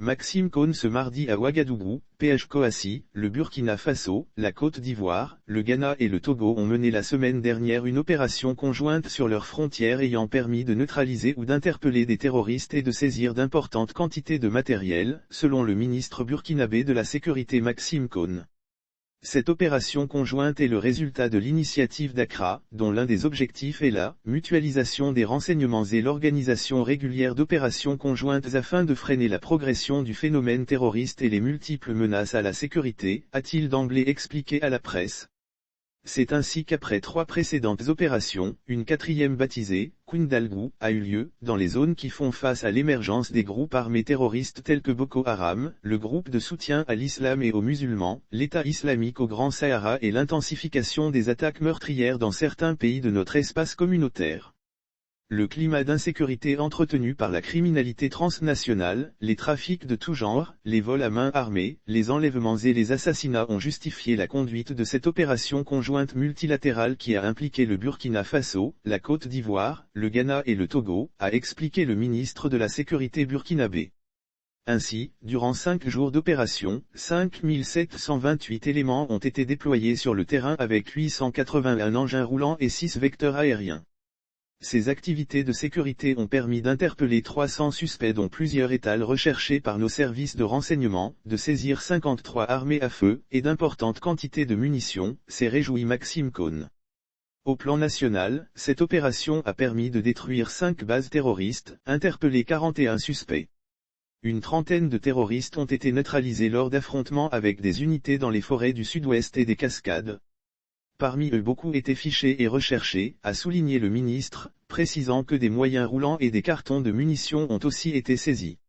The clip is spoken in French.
Maxime Cône ce mardi à Ouagadougou, PH-Coassi, le Burkina Faso, la Côte d'Ivoire, le Ghana et le Togo ont mené la semaine dernière une opération conjointe sur leurs frontières ayant permis de neutraliser ou d'interpeller des terroristes et de saisir d'importantes quantités de matériel, selon le ministre burkinabé de la Sécurité Maxime Cône. Cette opération conjointe est le résultat de l'initiative d'Accra, dont l'un des objectifs est la mutualisation des renseignements et l'organisation régulière d'opérations conjointes afin de freiner la progression du phénomène terroriste et les multiples menaces à la sécurité, a-t-il d'emblée expliqué à la presse. C'est ainsi qu'après 3 précédentes opérations, une 4e baptisée, Koundalgou, a eu lieu, dans les zones qui font face à l'émergence des groupes armés terroristes tels que Boko Haram, le groupe de soutien à l'islam et aux musulmans, l'État islamique au Grand Sahara et l'intensification des attaques meurtrières dans certains pays de notre espace communautaire. Le climat d'insécurité entretenu par la criminalité transnationale, les trafics de tout genre, les vols à main armée, les enlèvements et les assassinats ont justifié la conduite de cette opération conjointe multilatérale qui a impliqué le Burkina Faso, la Côte d'Ivoire, le Ghana et le Togo, a expliqué le ministre de la Sécurité burkinabé. Ainsi, durant 5 jours d'opération, 5728 éléments ont été déployés sur le terrain avec 881 engins roulants et 6 vecteurs aériens. Ces activités de sécurité ont permis d'interpeller 300 suspects dont plusieurs étals recherchés par nos services de renseignement, de saisir 53 armées à feu, et d'importantes quantités de munitions, s'est réjoui Maxime Cône. Au plan national, cette opération a permis de détruire 5 bases terroristes, interpeller 41 suspects. Une trentaine de terroristes ont été neutralisés lors d'affrontements avec des unités dans les forêts du sud-ouest et des Cascades. Parmi eux beaucoup étaient fichés et recherchés, a souligné le ministre, précisant que des moyens roulants et des cartons de munitions ont aussi été saisis.